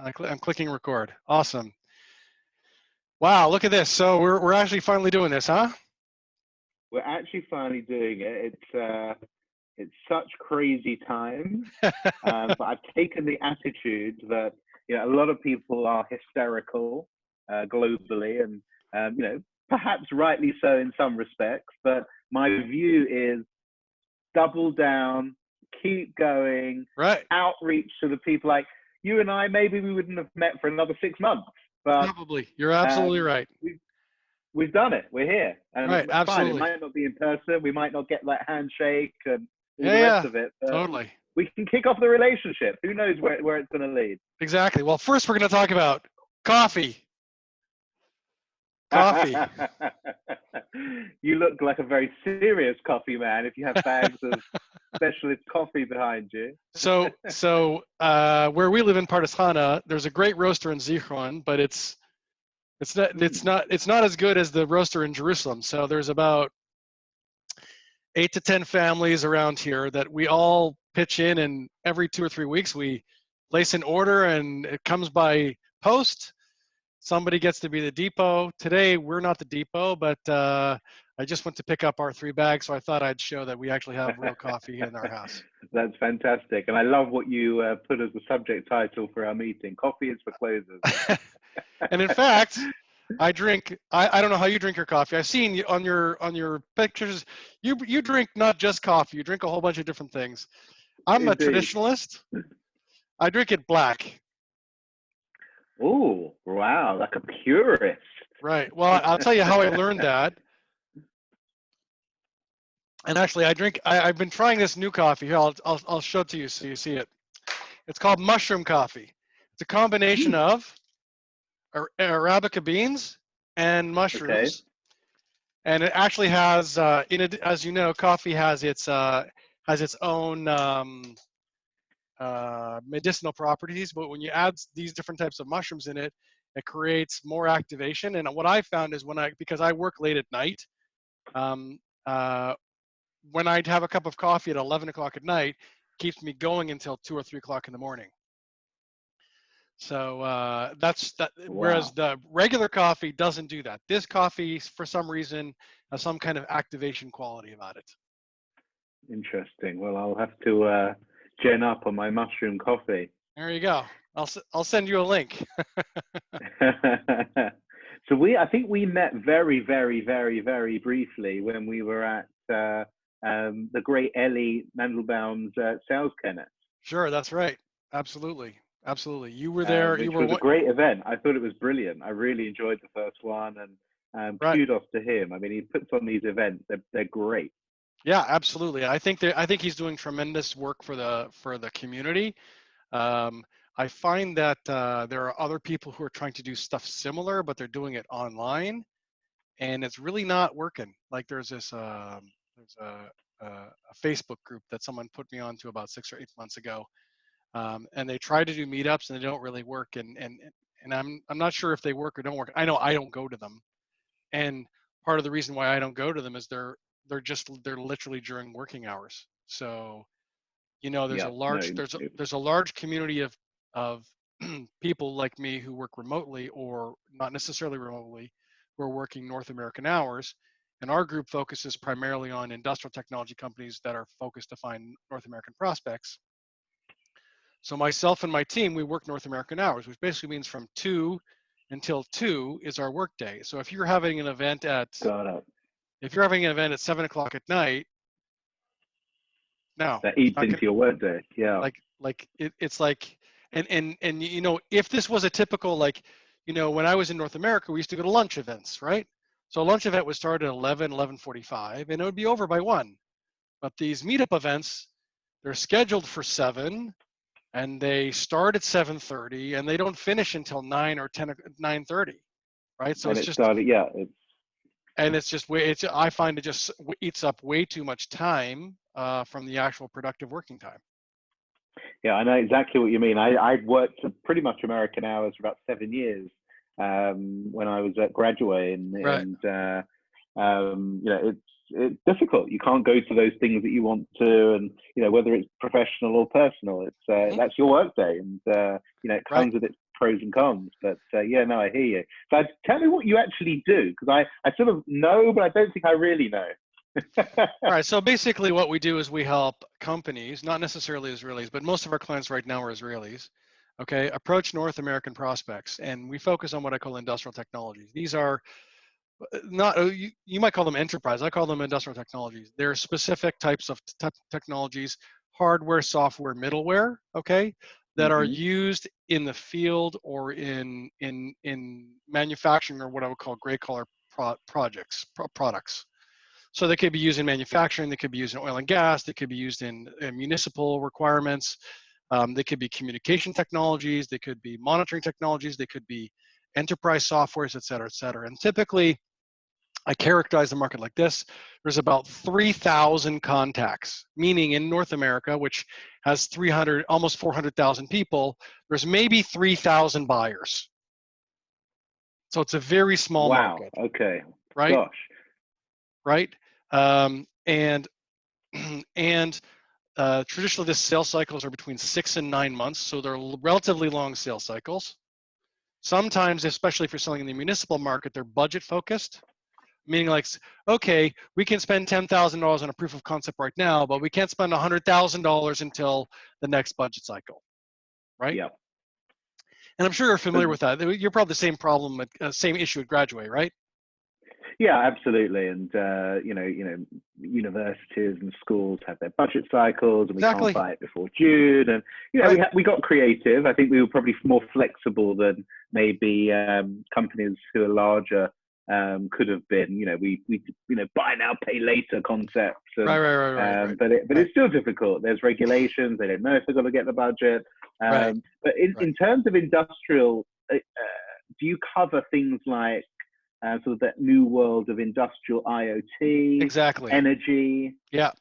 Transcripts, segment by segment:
I'm clicking record. Awesome. Wow, look at this. So we're actually finally doing this, huh? We're actually finally doing it. It's such crazy times, but I've taken the attitude that a lot of people are hysterical globally, and perhaps rightly so in some respects. But my view is double down, keep going, Right. outreach to the people. Like you and I, maybe we wouldn't have met for another 6 months, but Probably. You're absolutely right. we've done it. We're here, and Right. it's fine. It Absolutely. might not be in person. We might not get that handshake and all the rest Yeah. of it. But Totally. we can kick off the relationship. Who knows where it's going to lead? Exactly. Well, first we're going to talk about coffee. Coffee. You look like a very serious coffee man if you have bags of specialist coffee behind you. So where we live in Partisana, there's a great roaster in Zichron, but it's not as good as the roaster in Jerusalem. So there's about 8 to 10 families around here that we all pitch in, and every 2 or 3 weeks we place an order and it comes by post. Somebody gets to be the depot. Today we're not the depot, but I just went to pick up our 3 bags, so I thought I'd show that we actually have real coffee in our house. That's fantastic, and I love what you put as the subject title for our meeting. Coffee is for closers. And in fact, I drink. I don't know how you drink your coffee. I've seen on your pictures, you drink not just coffee. You drink a whole bunch of different things. I'm a Indeed. traditionalist. I drink it black. Oh, wow, like a purist. Right. Well, I'll tell you how I learned that. And actually, I've been trying this new coffee here. I'll show it to you so you see it. It's called mushroom coffee. It's a combination of Arabica beans and mushrooms. Okay. And it actually has, as you know, coffee has its own medicinal properties. But when you add these different types of mushrooms in it, it creates more activation. And what I found is because I work late at night, when I'd have a cup of coffee at 11 o'clock at night, it keeps me going until 2 or 3 o'clock in the morning. So that's that. Wow. Whereas the regular coffee doesn't do that. This coffee, for some reason, has some kind of activation quality about it. Interesting. Well, I'll have to gen up on my mushroom coffee. There you go. I'll send you a link. So I think we met very, very, very, very briefly when we were at the great Ellie Mandelbaum's sales kennel. Sure, that's right. Absolutely. Absolutely. You were there. Which was a great event. I thought it was brilliant. I really enjoyed the first one, and kudos to him. I mean, he puts on these events. They're great. Yeah, absolutely. I think he's doing tremendous work for the community. I find that there are other people who are trying to do stuff similar, but they're doing it online, and it's really not working. Like there's a Facebook group that someone put me onto about 6 or 8 months ago. And they try to do meetups and they don't really work. And I'm not sure if they work or don't work. I know I don't go to them. And part of the reason why I don't go to them is they're literally during working hours. So, there's a large community of people like me who work remotely or not necessarily remotely, who are working North American hours. And our group focuses primarily on industrial technology companies that are focused to find North American prospects. So myself and my team, we work North American hours, which basically means from 2 until 2 is our work day. So if you're having an event at 7 o'clock at night, no, that eats into your work day. Yeah. It's like, and if this was a typical, when I was in North America, we used to go to lunch events, right? So a lunch event would start at 11:45, and it would be over by 1. But these meetup events, they're scheduled for 7. And they start at 7:30, and they don't finish until 9 or 10 or 9:30, right? So I find it just eats up way too much time from the actual productive working time. Yeah, I know exactly what you mean. I worked pretty much American hours for about 7 years when I was at graduating, and it's difficult. You can't go to those things that you want to, and whether it's professional or personal, it's that's your work day, and it comes with its pros and cons. But yeah, no, I hear you. So tell me what you actually do, because I sort of know, but I don't think I really know. All right, so basically what we do is we help companies, not necessarily Israelis, but most of our clients right now are Israelis, okay, approach North American prospects. And we focus on what I call industrial technologies. These are not, you might call them enterprise. I call them industrial technologies. They're specific types of technologies, hardware, software, middleware, okay, that are used in the field or in manufacturing, or what I would call gray collar products. So they could be used in manufacturing, they could be used in oil and gas, they could be used in municipal requirements, they could be communication technologies, they could be monitoring technologies, they could be enterprise softwares, et cetera, et cetera. And typically, I characterize the market like this. There's about 3,000 contacts, meaning in North America, which has 300, almost 400,000 people, there's maybe 3,000 buyers. So it's a very small Wow. market. Okay. Right? Gosh. Right? And traditionally, the sales cycles are between 6 and 9 months, so they're relatively long sales cycles. Sometimes, especially if you're selling in the municipal market, they're budget focused, meaning like, okay, we can spend $10,000 on a proof of concept right now, but we can't spend $100,000 until the next budget cycle, right? Yeah. And I'm sure you're familiar with that. You're probably the same problem, same issue at Graduate, right? Yeah, absolutely. And universities and schools have their budget cycles, and we Exactly. can't buy it before June. And Right. we got creative. I think we were probably more flexible than maybe companies who are larger could have been. We buy now, pay later concepts. And, Right. But it's still difficult. There's regulations. They don't know if they're going to get the budget. Right. But in terms of industrial, do you cover things like sort of that new world of industrial IoT, Exactly. energy? Yeah.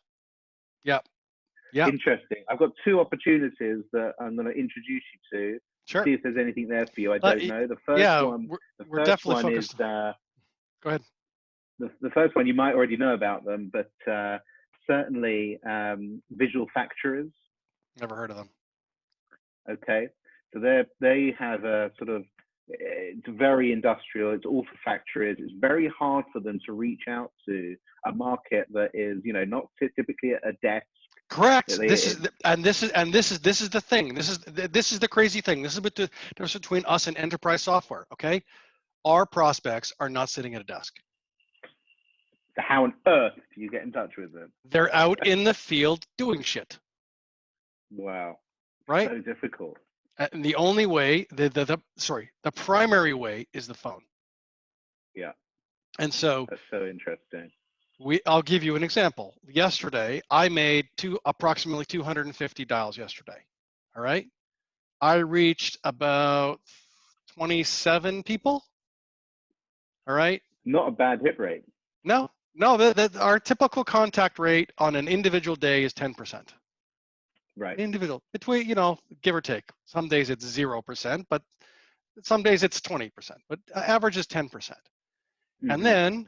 Interesting. I've got two opportunities that I'm going to introduce you to. Sure. See if there's anything there for you. I don't know. The first one. We're definitely is. focused. Go ahead. The first one you might already know about them, but certainly visual factories. Never heard of them. Okay, so they have a sort of, it's very industrial. It's all for factories. It's very hard for them to reach out to a market that is, not typically at a desk. Correct. This is the thing. This is the crazy thing. This is the difference between us and enterprise software. Okay, our prospects are not sitting at a desk. So how on earth do you get in touch with them? They're out in the field doing shit. Wow. Right. So difficult. And the only way, the primary way is the phone. Yeah. And so that's so interesting. I'll give you an example. Yesterday, I made approximately 250 dials yesterday. All right. I reached about 27 people. All right. Not a bad hit rate. No, our typical contact rate on an individual day is 10%. Right. Individual, between, give or take. Some days it's 0%, but some days it's 20%, but average is 10%. Mm-hmm.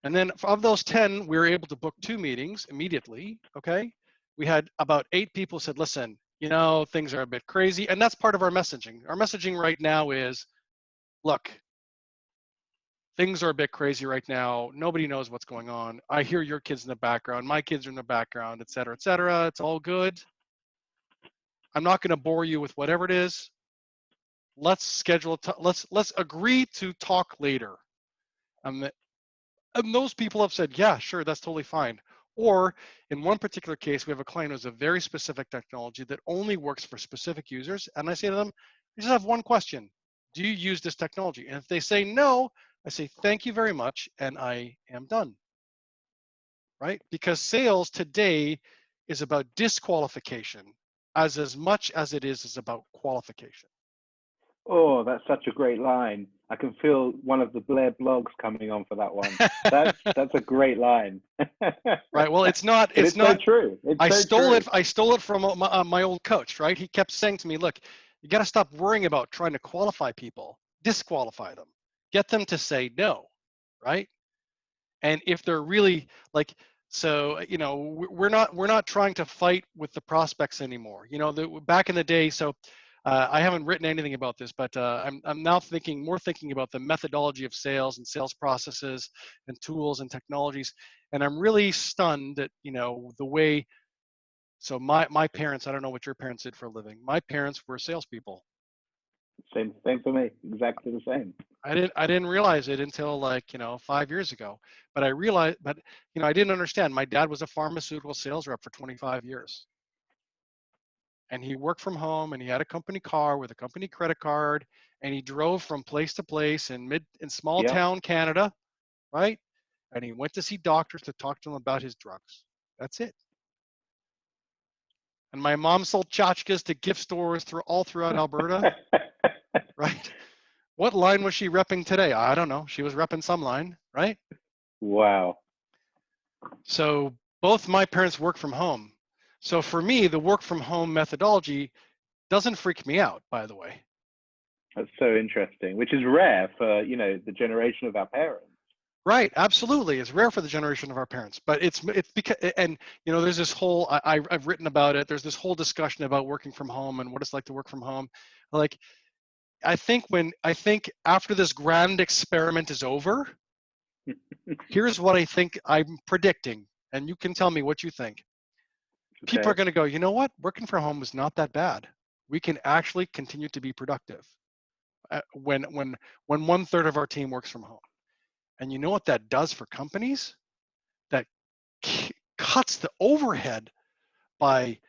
And then of those 10, we were able to book 2 meetings immediately. Okay. We had about 8 people said, listen, things are a bit crazy. And that's part of our messaging. Our messaging right now is, look, things are a bit crazy right now. Nobody knows what's going on. I hear your kids in the background. My kids are in the background, et cetera, et cetera. It's all good. I'm not going to bore you with whatever it is. Let's schedule, let's agree to talk later. And those people have said, yeah, sure, that's totally fine. Or in one particular case, we have a client who has a very specific technology that only works for specific users. And I say to them, I just have one question. Do you use this technology? And if they say no, I say, thank you very much, and I am done, right? Because sales today is about disqualification as much as it is about qualification. Oh, that's such a great line. I can feel one of the Blair blogs coming on for that one. That's a great line. Right. Well, it's not. It's not so true. I stole it from my old coach. Right. He kept saying to me, "Look, you got to stop worrying about trying to qualify people. Disqualify them. Get them to say no." Right. And if they're really like, so we're not trying to fight with the prospects anymore. Back in the day, so I haven't written anything about this, but I'm now thinking about the methodology of sales and sales processes and tools and technologies, and I'm really stunned at the way. So my parents, I don't know what your parents did for a living. My parents were salespeople. Same for me. Exactly the same. I didn't realize it until 5 years ago. But I realized, but I didn't understand. My dad was a pharmaceutical sales rep for 25 years, and he worked from home, and he had a company car with a company credit card, and he drove from place to place in small Yeah. town Canada, right? And he went to see doctors to talk to them about his drugs. That's it. And my mom sold tchotchkes to gift stores all throughout Alberta, right? What line was she repping today? I don't know. She was repping some line, right? Wow. So both my parents work from home. So for me, the work from home methodology doesn't freak me out, by the way. That's so interesting, which is rare for, the generation of our parents. Right, absolutely. It's rare for the generation of our parents, but it's because, and there's this whole I've written about it. There's this whole discussion about working from home and what it's like to work from home. Like I think after this grand experiment is over, here's what I think I'm predicting, and you can tell me what you think. People Okay. are going to go, you know what? Working from home is not that bad. We can actually continue to be productive when 1/3 of our team works from home. And you know what that does for companies? That cuts the overhead by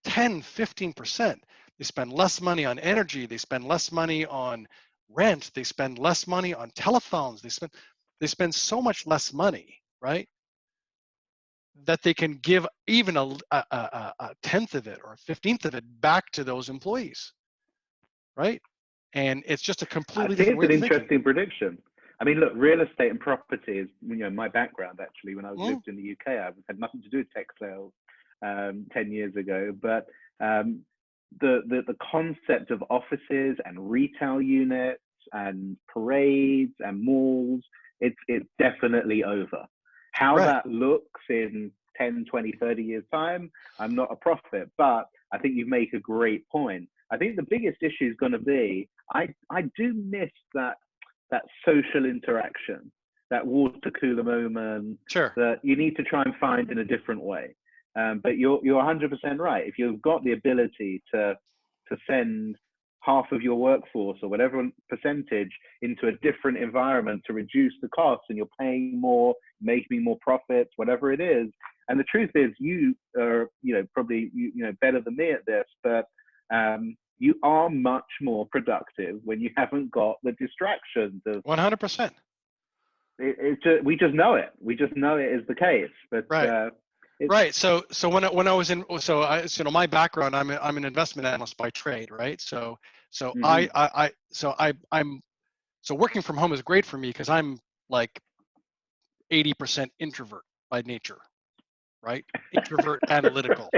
10, 15%. They spend less money on energy. They spend less money on rent. They spend less money on telephones. They spend so much less money, right? That they can give even a tenth of it or a 15th of it back to those employees, right? And it's just a I completely think different it's way an of thinking. interesting prediction. I mean, look, real estate and property is, my background actually. When I lived in the UK, I had nothing to do with tech sales 10 years ago. But the concept of offices and retail units and parades and malls, it's definitely over. How Right. that looks in 10, 20, 30 years time, I'm not a prophet, but I think you make a great point. I think the biggest issue is going to be, I do miss that social interaction, that water cooler moment Sure. that you need to try and find in a different way. But you're 100% right. If you've got the ability to send half of your workforce or whatever percentage into a different environment to reduce the costs, and you're paying more, making more profits, whatever it is. And the truth is, you are, probably better than me at this, but you are much more productive when you haven't got the distractions of 100%. we just know it. We just know it is the case. But Right. Right. So when I was in, my background, I'm an investment analyst by trade, right? So mm-hmm. so working from home is great for me because I'm like 80% introvert by nature, right? Introvert, analytical,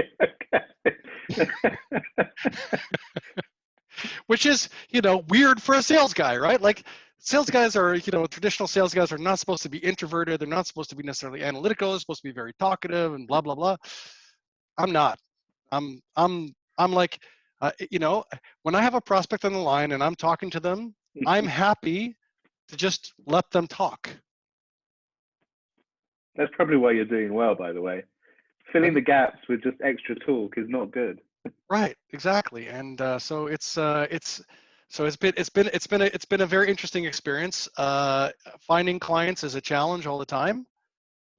which is weird for a sales guy, right? Like sales guys are, traditional sales guys are not supposed to be introverted. They're not supposed to be necessarily analytical. They're supposed to be very talkative and blah blah blah. I'm not. I'm like, when I have a prospect on the line and I'm talking to them, I'm happy to just let them talk. That's probably why you're doing well, by the way. Filling the gaps with just extra talk is not good. Right, exactly, and so it's been a very interesting experience. Finding clients is a challenge all the time.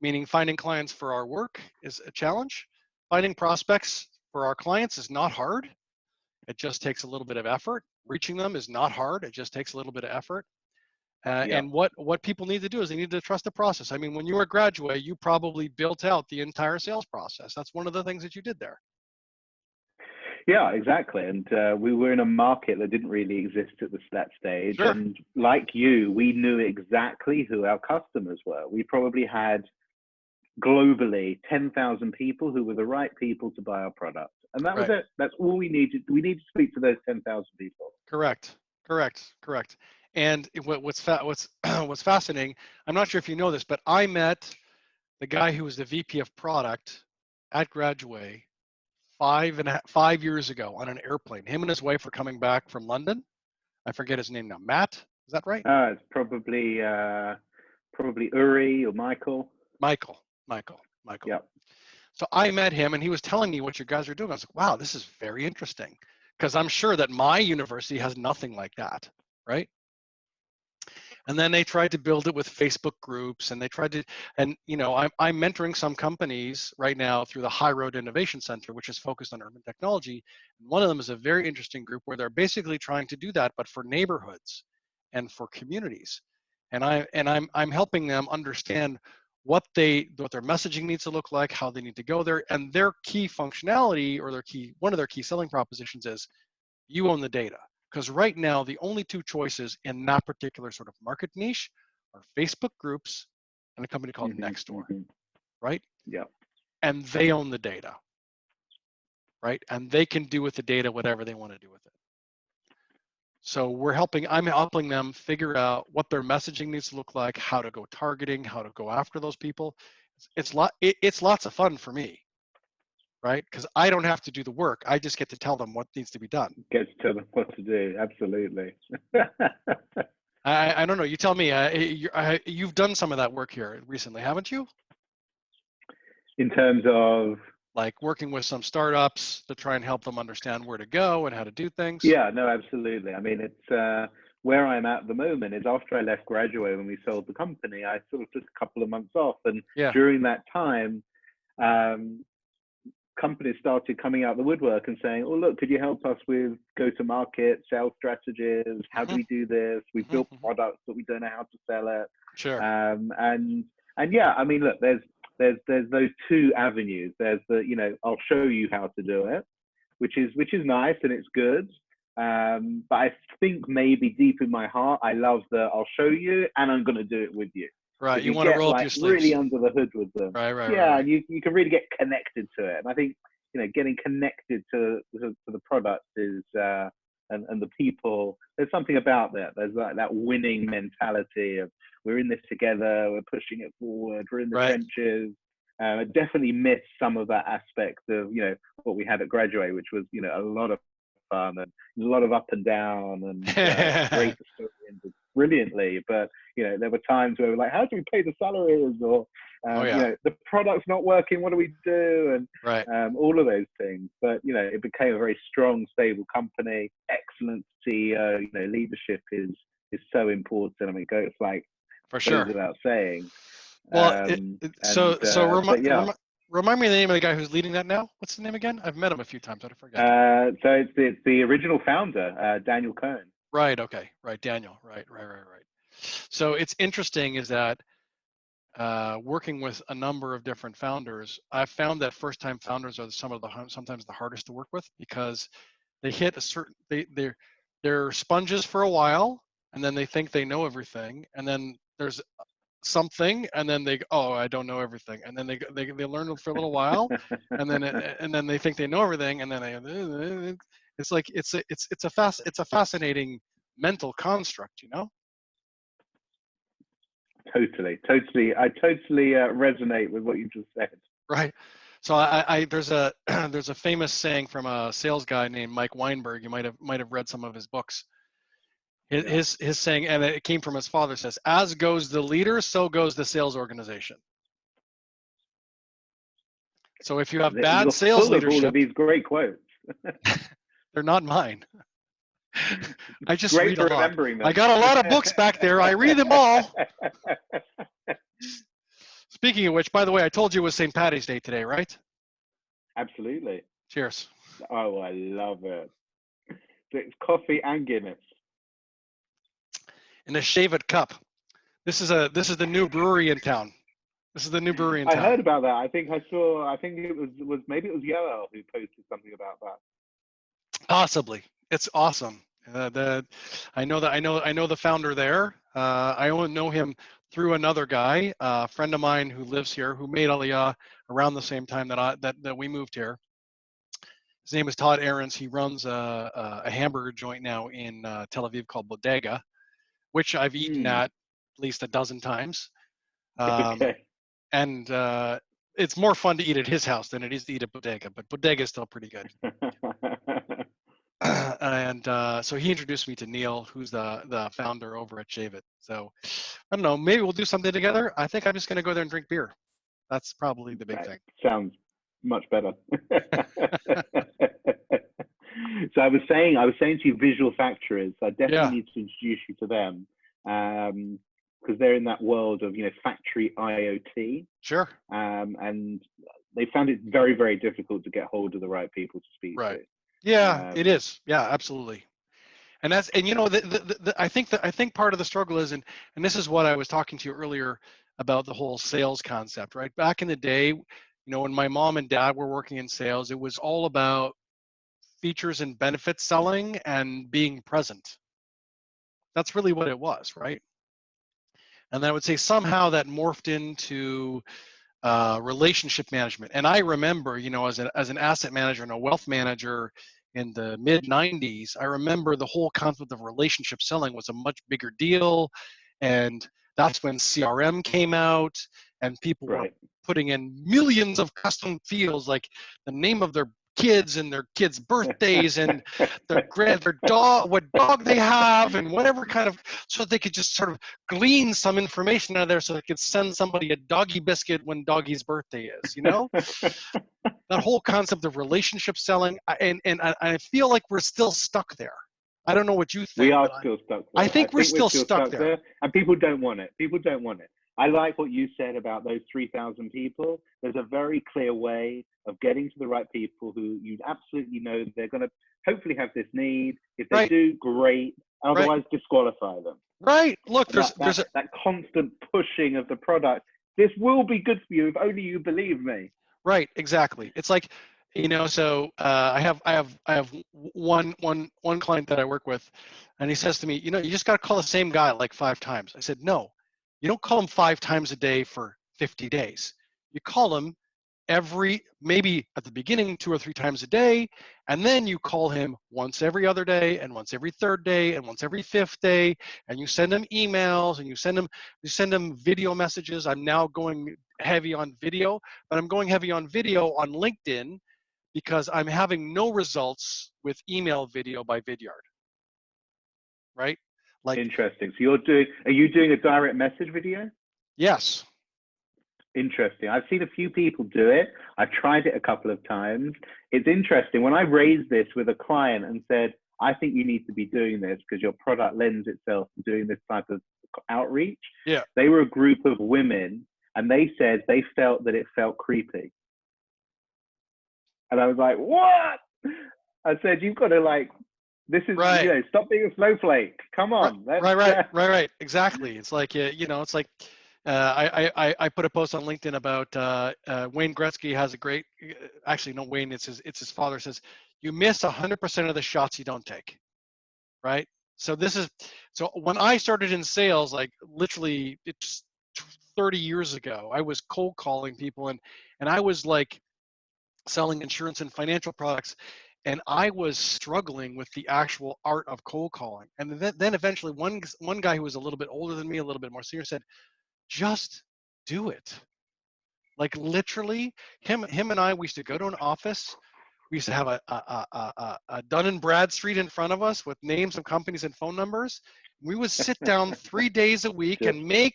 Meaning finding clients for our work is a challenge. Finding prospects for our clients is not hard. It just takes a little bit of effort. Reaching them is not hard. It just takes a little bit of effort. Yeah. And what people need to do is they need to trust the process. I mean, when you were a graduate, you probably built out the entire sales process. That's one of the things that you did there. Yeah, exactly. And we were in a market that didn't really exist at that stage. Sure. And like you, we knew exactly who our customers were. We probably had globally 10,000 people who were the right people to buy our product. And that was Right. it. That's all we needed. We need to speak to those 10,000 people. Correct. And what's fascinating, I'm not sure if you know this, but I met the guy who was the VP of product at Graduate 5 years ago on an airplane. Him and his wife were coming back from London. I forget his name now. Matt, is that right? It's probably Uri or Michael. Michael. Yep. So I met him, and he was telling me what you guys are doing. I was like, wow, this is very interesting, because I'm sure that my university has nothing like that, right? And then they tried to build it with Facebook groups, and they tried to, and I'm mentoring some companies right now through the High Road Innovation Center, which is focused on urban technology. And one of them is a very interesting group where they're basically trying to do that, but for neighborhoods and for communities. And I'm helping them understand what their messaging needs to look like, how they need to go there, and their key functionality, or one of their key selling propositions is you own the data. Because right now, the only two choices in that particular sort of market niche are Facebook groups and a company called Nextdoor, right? Yeah. And they own the data, right? And they can do with the data whatever they want to do with it. So I'm helping them figure out what their messaging needs to look like, how to go targeting, how to go after those people. It's lots of fun for me, right? Because I don't have to do the work. I just get to tell them what needs to be done. Get to tell them what to do. Absolutely. I don't know. You tell me. You've done some of that work here recently, haven't you? In terms of? Like working with some startups to try and help them understand where to go and how to do things. Yeah, no, absolutely. I mean, it's where I'm at the moment is after I left Graduate, when we sold the company, I sort of took a couple of months off. And during that time, companies started coming out of the woodwork and saying, oh, look, could you help us with go-to-market, sales strategies? How do we do this? We built products, but we don't know how to sell it. Sure. And yeah, I mean, look, there's those two avenues. There's the, I'll show you how to do it, which is nice and it's good. But I think maybe deep in my heart, I love the I'll show you and I'm going to do it with you. Right. You want to roll up your sleeves. Really under the hood with them. Right. Yeah, right. and you can really get connected to it. And I think, getting connected to the product is and the people. There's something about that. There's that winning mentality of we're in this together. We're pushing it forward. We're in the trenches. I definitely miss some of that aspect of what we had at Graduate, which was a lot of fun and a lot of up and down and great stories brilliantly. But there were times where we're like, how do we pay the salaries? Or the product's not working. What do we do? And all of those things. But it became a very strong, stable company. Excellent CEO. Leadership is so important. I mean, it's like for sure without saying. Well, remind me the name of the guy who's leading that now. What's the name again? I've met him a few times. I forget. So it's the original founder, Daniel Cohn. Right. Okay. Right. Daniel. Right. So it's interesting is that working with a number of different founders, I've found that first-time founders are sometimes the hardest to work with because they hit a certain they're sponges for a while, and then they think they know everything, and then there's something, and then they go, oh, I don't know everything, and then they learn for a little while, and then they think they know everything, and then it's like it's a fascinating mental construct, Totally. I totally resonate with what you just said. Right. So there's a famous saying from a sales guy named Mike Weinberg. You might have read some of his books. His saying, and it came from his father, says, "As goes the leader, so goes the sales organization." So if you have bad sales leadership, all of these great quotes. They're not mine. I just read a lot. Them. I got a lot of books back there. I read them all. Speaking of which, by the way, I told you it was St. Paddy's Day today, right? Absolutely. Cheers. Oh, I love it. It's coffee and Guinness. In a shaved cup. This is the new brewery in town. I heard about that. I think it was maybe it was Yoel who posted something about that. Possibly. It's awesome. I know the founder there. I only know him through another guy, a friend of mine who lives here, who made Aliyah around the same time that we moved here. His name is Todd Ahrens. He runs a hamburger joint now in Tel Aviv called Bodega, which I've eaten at least a dozen times. Okay. And it's more fun to eat at his house than it is to eat at Bodega, but Bodega is still pretty good. And so he introduced me to Neil, who's the founder over at Shave It. So I don't know, maybe we'll do something together. I think I'm just going to go there and drink beer. That's probably the big That thing. sounds much better. So I was saying to you, Visual Factories. I definitely need to introduce you to them, because they're in that world of factory IoT. Sure. And they found it very, very difficult to get hold of the right people to speak to. Yeah, it is. Yeah, absolutely. And that's, and I think part of the struggle is, and this is what I was talking to you earlier about, the whole sales concept, right? Back in the day, when my mom and dad were working in sales, it was all about features and benefits selling and being present. That's really what it was, right? And I would say somehow that morphed into relationship management. And I remember, as an asset manager and a wealth manager in the mid 90s, I remember the whole concept of relationship selling was a much bigger deal. And that's when CRM came out and people were putting in millions of custom fields, like the name of their kids and their kids' birthdays and their dog, what dog they have, and whatever kind of, so they could just sort of glean some information out of there so they could send somebody a doggy biscuit when doggy's birthday is, that whole concept of relationship selling. And I feel like we're still stuck there. I don't know what you think. We are still stuck there. I think we're still stuck there. And people don't want it. People don't want it. I like what you said about those 3,000 people. There's a very clear way of getting to the right people who you absolutely know they're going to hopefully have this need. If they do, great. Otherwise, disqualify them. Right. Look, there's that constant pushing of the product. This will be good for you if only you believe me. Right. Exactly. It's like, so I have one client that I work with, and he says to me, you just got to call the same guy like 5 times. I said, no, you don't call him 5 times a day for 50 days. You call him maybe at the beginning 2 or 3 times a day, and then you call him once every other day, and once every 3rd day, and once every 5th day, and you send him emails, and you send him video messages. I'm now going heavy on video, but I'm going heavy on video on LinkedIn because I'm having no results with email video by Vidyard. Right? Like, interesting. So are you doing a direct message video? Yes. Interesting. I've seen a few people do it. I've tried it a couple of times. It's interesting. When I raised this with a client and said, I think you need to be doing this because your product lends itself to doing this type of outreach. Yeah. They were a group of women and they said they felt that it felt creepy. And I was like, what? I said, you've got to this is, stop being a snowflake. Come on. Right. Exactly. It's like, it's like, I put a post on LinkedIn about Wayne Gretzky has a great, actually no, Wayne, it's his father says, you miss 100% of the shots you don't take. Right. So when I started in sales, like literally it's 30 years ago, I was cold calling people and I was like selling insurance and financial products. And I was struggling with the actual art of cold calling. And then eventually one guy who was a little bit older than me, a little bit more senior, said, just do it. Like literally, him and I, we used to go to an office. We used to have a Dun & Bradstreet in front of us with names of companies and phone numbers. We would sit down 3 days a week and we'd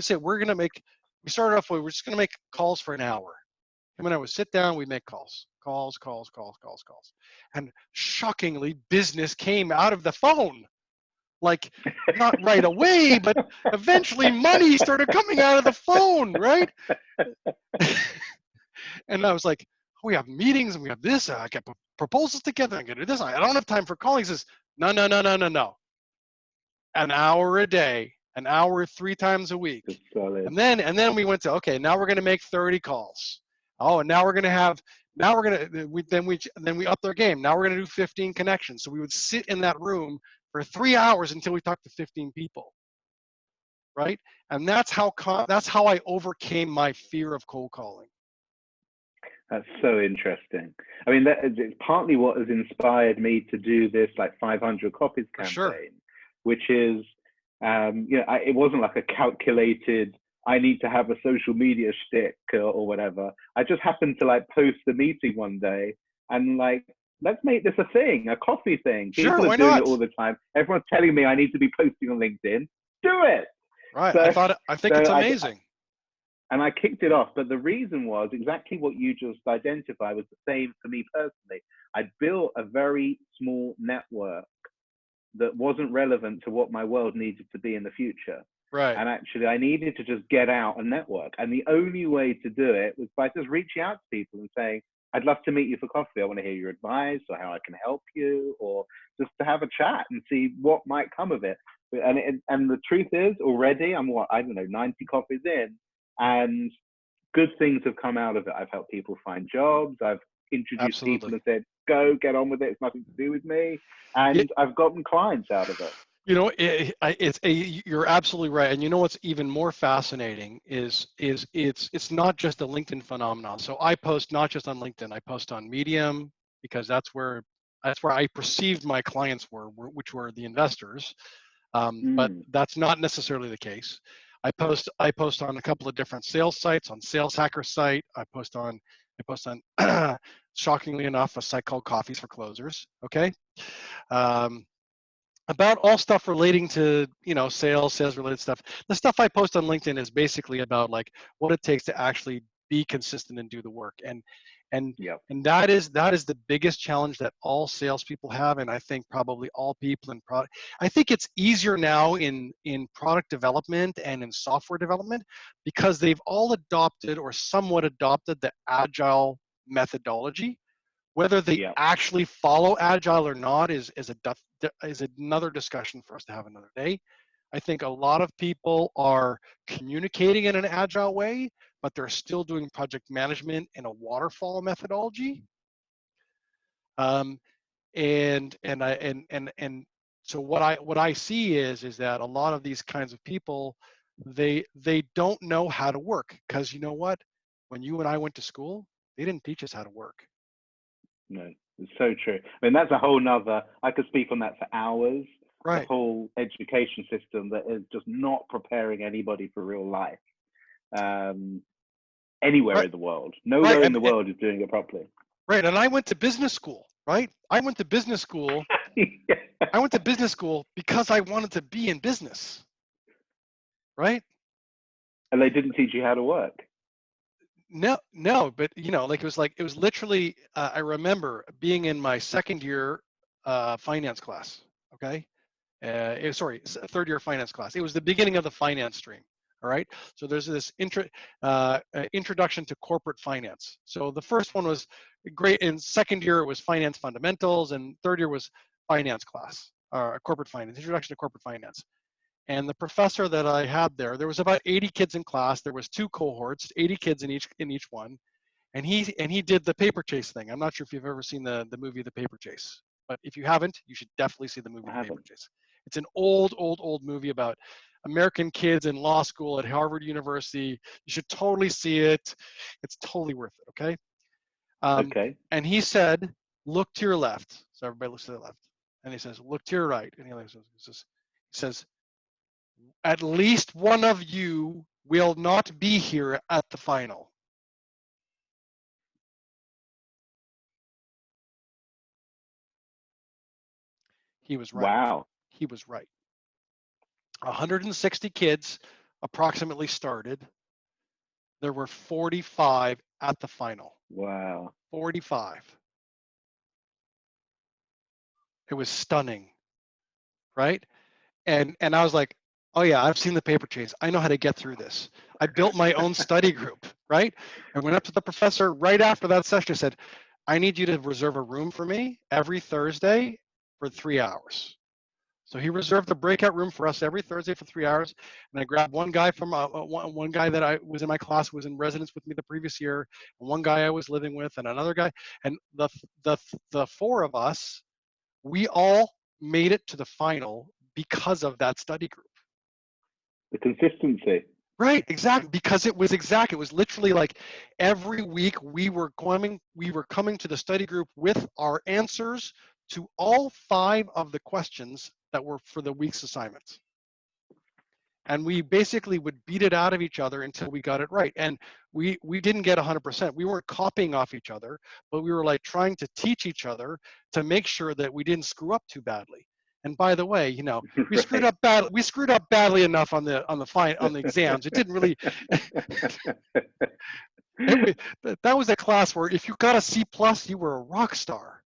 say, we started off with, we're just going to make calls for an hour. Him and I would sit down, we'd make calls. And shockingly, business came out of the phone. Like, not right away, but eventually money started coming out of the phone, right? And I was like, we have meetings and we have this. I got proposals together. I'm going to do this. I don't have time for calling. He says, no. An hour a day, an hour 3 times a week. And then we went to, okay, now we're going to make 30 calls. Oh, and then we upped our game. Now we're going to do 15 connections. So we would sit in that room for 3 hours until we talked to 15 people. Right? And that's how I overcame my fear of cold calling. That's so interesting. I mean, it's partly what has inspired me to do this 500 copies campaign, which is, it wasn't like a calculated, I need to have a social media shtick or whatever. I just happened to like post the meeting one day and like, let's make this a thing, a coffee thing. Sure, People are why doing it not? all the time. Everyone's telling me I need to be posting on LinkedIn. Do it. Right. So, I think it's so amazing. I kicked it off. But the reason was exactly what you just identified was the same for me personally. I built a very small network that wasn't relevant to what my world needed to be in the future. Right. And actually, I needed to just get out and network. And the only way to do it was by just reaching out to people and saying, I'd love to meet you for coffee. I want to hear your advice or how I can help you, or just to have a chat and see what might come of it. And the truth is, already I'm I don't know, 90 coffees in, and good things have come out of it. I've helped people find jobs. I've introduced people Absolutely. and said, go get on with it. It's nothing to do with me. Yeah, And I've gotten clients out of it. you know, you're absolutely right. And you know what's even more fascinating is it's not just a LinkedIn phenomenon. So I post not just on LinkedIn. I post on Medium because that's where I perceived my clients were, which were the investors. But that's not necessarily the case. I post on a couple of different sales sites. On Sales Hacker site, I post on shockingly enough, a site called Coffees for Closers. Okay. Um, about all stuff relating to sales related stuff. The stuff I post on LinkedIn is basically about like what it takes to actually be consistent and do the work. And Yep. and that is the biggest challenge that all salespeople have, and I think probably all people in product. I think it's easier now in product development and in software development because they've all adopted or somewhat adopted the agile methodology. Whether they Yep. actually follow agile or not is another discussion for us to have another day. I think a lot of people are communicating in an agile way, but they're still doing project management in a waterfall methodology. Um, and so what I see is that a lot of these kinds of people, they don't know how to work, because you know what? When you and I went to school, they didn't teach us how to work. No, it's so true. I mean, that's a whole nother, I could speak on that for hours. The Right. whole education system that is just not preparing anybody for real life. Anywhere Right. in the world. Right. Nowhere in the world is doing it properly. Right. And I went to business school, right? I went to business school. Yeah. I went to business school because I wanted to be in business, right? And they didn't teach you how to work. No, but it was literally, I remember being in my second year finance class, okay? Third year finance class. It was the beginning of the finance stream. All right. So there's this introduction to corporate finance. So the first one was great. In second year, it was finance fundamentals, and third year was finance class, or corporate finance, introduction to corporate finance. And the professor that I had there was about 80 kids in class. There was two cohorts, 80 kids in each one. And he did the paper chase thing. I'm not sure if you've ever seen the movie The Paper Chase, but if you haven't, you should definitely see the movie I The Paper haven't. Chase. It's an old movie about American kids in law school at Harvard University. You should totally see it. It's totally worth it. Okay. Okay. And he said, "Look to your left." So everybody looks to their left, and he says, "Look to your right." And he says, "At least one of you will not be here at the final." He was right. Wow. He was right. 160 kids approximately started. There were 45 at the final. Wow. 45. It was stunning, right? And I was like, oh yeah, I've seen the paper chase. I know how to get through this. I built my own study group, right? I went up to the professor right after that session. I said, I need you to reserve a room for me every Thursday for 3 hours. So he reserved a breakout room for us every Thursday for 3 hours. And I grabbed one guy from one guy that I was in my class, who was in residence with me the previous year, and one guy I was living with, and another guy. And the four of us, we all made it to the final because of that study group. The consistency. Right, exactly. Because it was literally like every week we were coming to the study group with our answers to all 5 of the questions that were for the week's assignments. and we basically would beat it out of each other until we got it right. And we didn't get 100%. We weren't copying off each other, but we were like trying to teach each other to make sure that we didn't screw up too badly. And by the way, we screwed Right. up bad. We screwed up badly enough on the exams. It didn't really. That was a class where if you got a C plus, you were a rock star.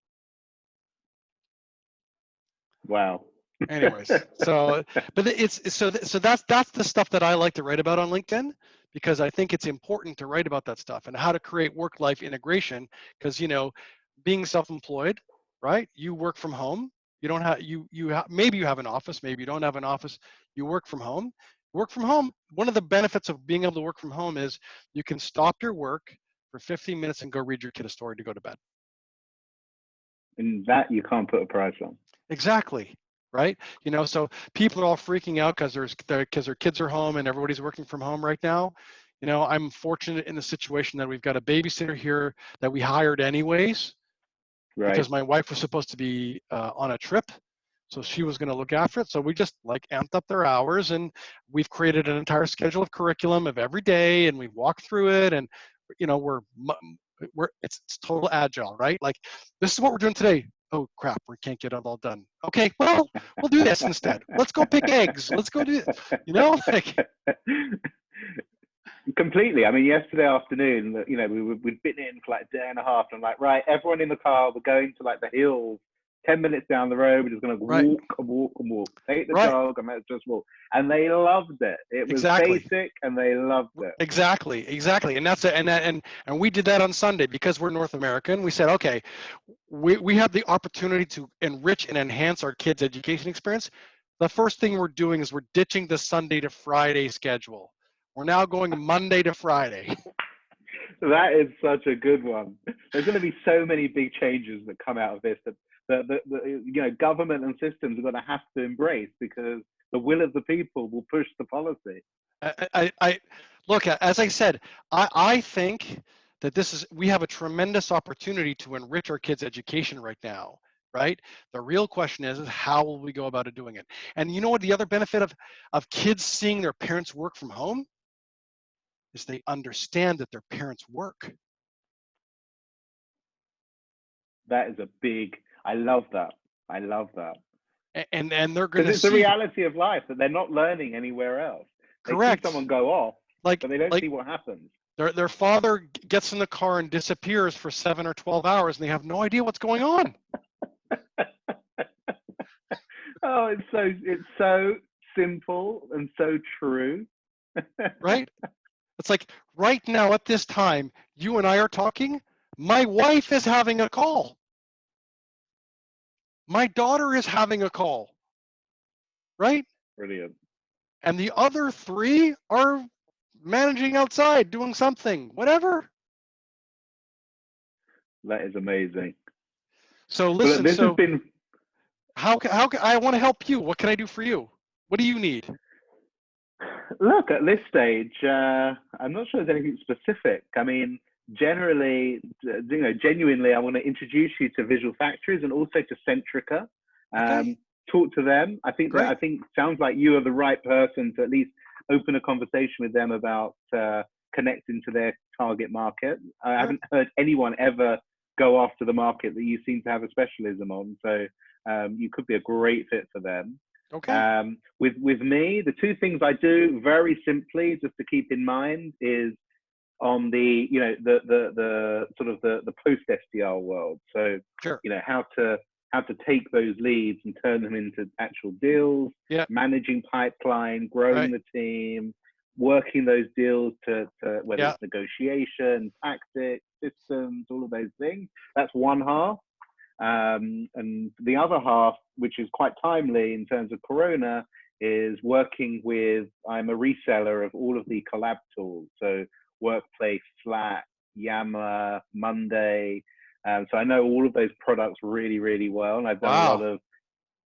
Wow. Anyways, so but it's so that's the stuff that I like to write about on LinkedIn, because I think it's important to write about that stuff and how to create work-life integration. Because being self-employed, right? You work from home. You don't have maybe you have an office, maybe you don't have an office. You work from home. Work from home. One of the benefits of being able to work from home is you can stop your work for 15 minutes and go read your kid a story to go to bed. And that you can't put a price on. Exactly. Right. So people are all freaking out because their kids are home and everybody's working from home right now. I'm fortunate in the situation that we've got a babysitter here that we hired anyways, Right. because my wife was supposed to be on a trip. So she was going to look after it. So we just amped up their hours, and we've created an entire schedule of curriculum of every day, and we've walked through it, and it's total agile, right? Like, this is what we're doing today. Oh crap, we can't get it all done. Okay, well, we'll do this instead. Let's go pick eggs. Let's go do it. Completely. I mean, yesterday afternoon, we'd been in for like a day and a half, and I'm like, right, everyone in the car, we're going to like the hills, 10 minutes down the road, we're just going to walk and walk and walk. Take the dog and let's just walk. And they loved it. It was basic, and they loved it. Exactly. And that's it. And we did that on Sunday because we're North American. We said, okay, we have the opportunity to enrich and enhance our kids' education experience. The first thing we're doing is we're ditching the Sunday to Friday schedule. We're now going Monday to Friday. That is such a good one. There's going to be so many big changes that come out of this that the government and systems are going to have to embrace, because the will of the people will push the policy. I look, as I said, I think that we have a tremendous opportunity to enrich our kids' education right now, right? The real question is how will we go about doing it? And you know what the other benefit of kids seeing their parents work from home is they understand that their parents work. That is I love that. And they're going to see. It's the reality of life that they're not learning anywhere else. Correct. They see someone go off, but they don't see what happens. Their father gets in the car and disappears for 7 or 12 hours, and they have no idea what's going on. Oh, it's so simple and so true. Right? It's like right now at this time, you and I are talking, my wife is having a call. My daughter is having a call. Right? Brilliant. And the other 3 are managing outside, doing something, whatever. That is amazing. So listen, this has been. How I want to help you. What can I do for you? What do you need? Look, at this stage, I'm not sure there's anything specific. I mean, generally, genuinely, I want to introduce you to Visual Factories and also to Centrica. Okay. Talk to them. I think sounds like you are the right person to at least open a conversation with them about connecting to their target market. I haven't heard anyone ever go after the market that you seem to have a specialism on. So you could be a great fit for them. Okay. With me, the 2 things I do very simply, just to keep in mind, is on the the sort of the post SDR world. So sure. How to take those leads and turn them into actual deals. Yeah. Managing pipeline, growing the team, working those deals to whether it's negotiation, tactics, systems, all of those things. That's one half. And the other half, which is quite timely in terms of Corona, is working with, I'm a reseller of all of the collab tools. So Workplace, Slack, Yammer, Monday. So I know all of those products really, really well. And I've done a lot of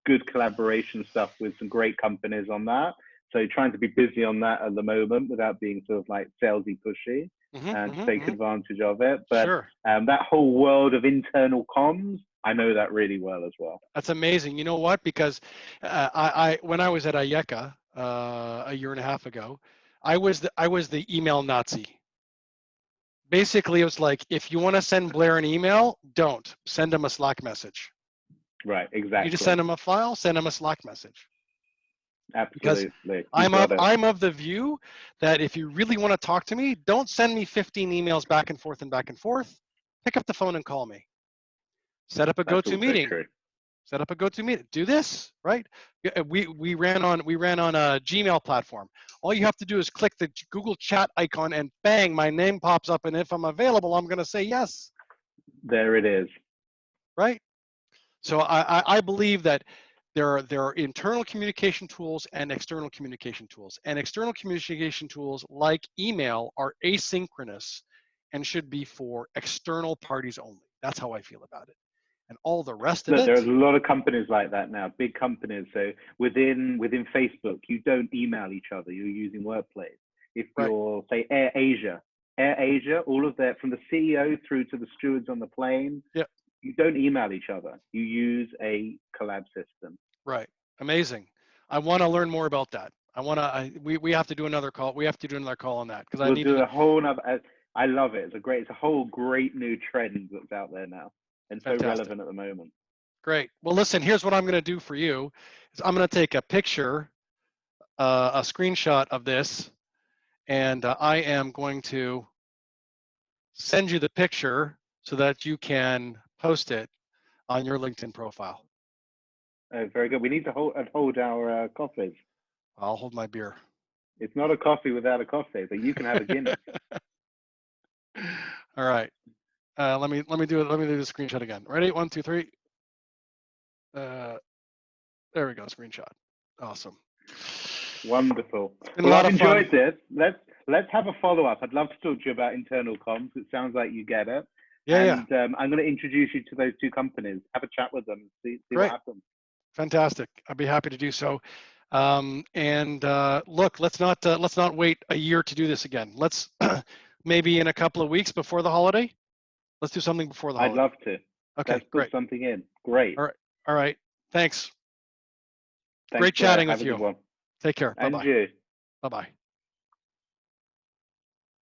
good collaboration stuff with some great companies on that. So trying to be busy on that at the moment without being sort of like salesy pushy and take advantage of it. But that whole world of internal comms, I know that really well as well. That's amazing. You know what? Because when I was at IECA, a year and a half ago. I was the email Nazi. Basically, it was like, if you want to send Blair an email, don't send him a Slack message. Right, You need to exactly. send him a file, send him a Slack message. Because Absolutely. I'm of the view that if you really want to talk to me, don't send me 15 emails back and forth and back and forth. Pick up the phone and call me. Set up a That's go-to also meeting. true. Set up a go-to meeting. Do this, right? We ran on a Gmail platform. All you have to do is click the Google Chat icon, and bang, my name pops up. And if I'm available, I'm going to say yes. There it is. Right. So I believe that there are internal communication tools and external communication tools. And external communication tools like email are asynchronous and should be for external parties only. That's how I feel about it. And all the rest of Look, it. there's a lot of companies like that now, big companies. So within Facebook, you don't email each other. You're using Workplace. If you're, say, Air Asia, all of that, from the CEO through to the stewards on the plane, Yeah. You don't email each other. You use a collab system. Right. Amazing. I want to learn more about that. We have to do another call. We have to do another call on that, because I We'll need do to. a whole other. I love it. It's a whole great new trend that's out there now, and so Fantastic. relevant at the moment. Great. Well, listen, here's what I'm going to do for you. Is I'm going to take a picture, a screenshot of this, and I am going to send you the picture so that you can post it on your LinkedIn profile. Very good. We need to hold our coffees. I'll hold my beer. It's not a coffee without a coffee, but you can have a Guinness. All right. Let me do it. Let me do the screenshot again. Ready? 1, 2, 3. There we go. Screenshot. Awesome. Wonderful. Well, I've enjoyed this. Let's have a follow up. I'd love to talk to you about internal comms. It sounds like you get it. Yeah. I'm going to introduce you to those two companies. Have a chat with them. See what happens. Fantastic. I'd be happy to do so. Look, let's not wait a year to do this again. Let's maybe in a couple of weeks before the holiday. Let's do something before the holiday. I'd love to. Okay, let's great. put something in. Great. All right. Thanks. Thanks, Great chatting Have with a you. good one. Take care. And Bye-bye. you. Bye-bye.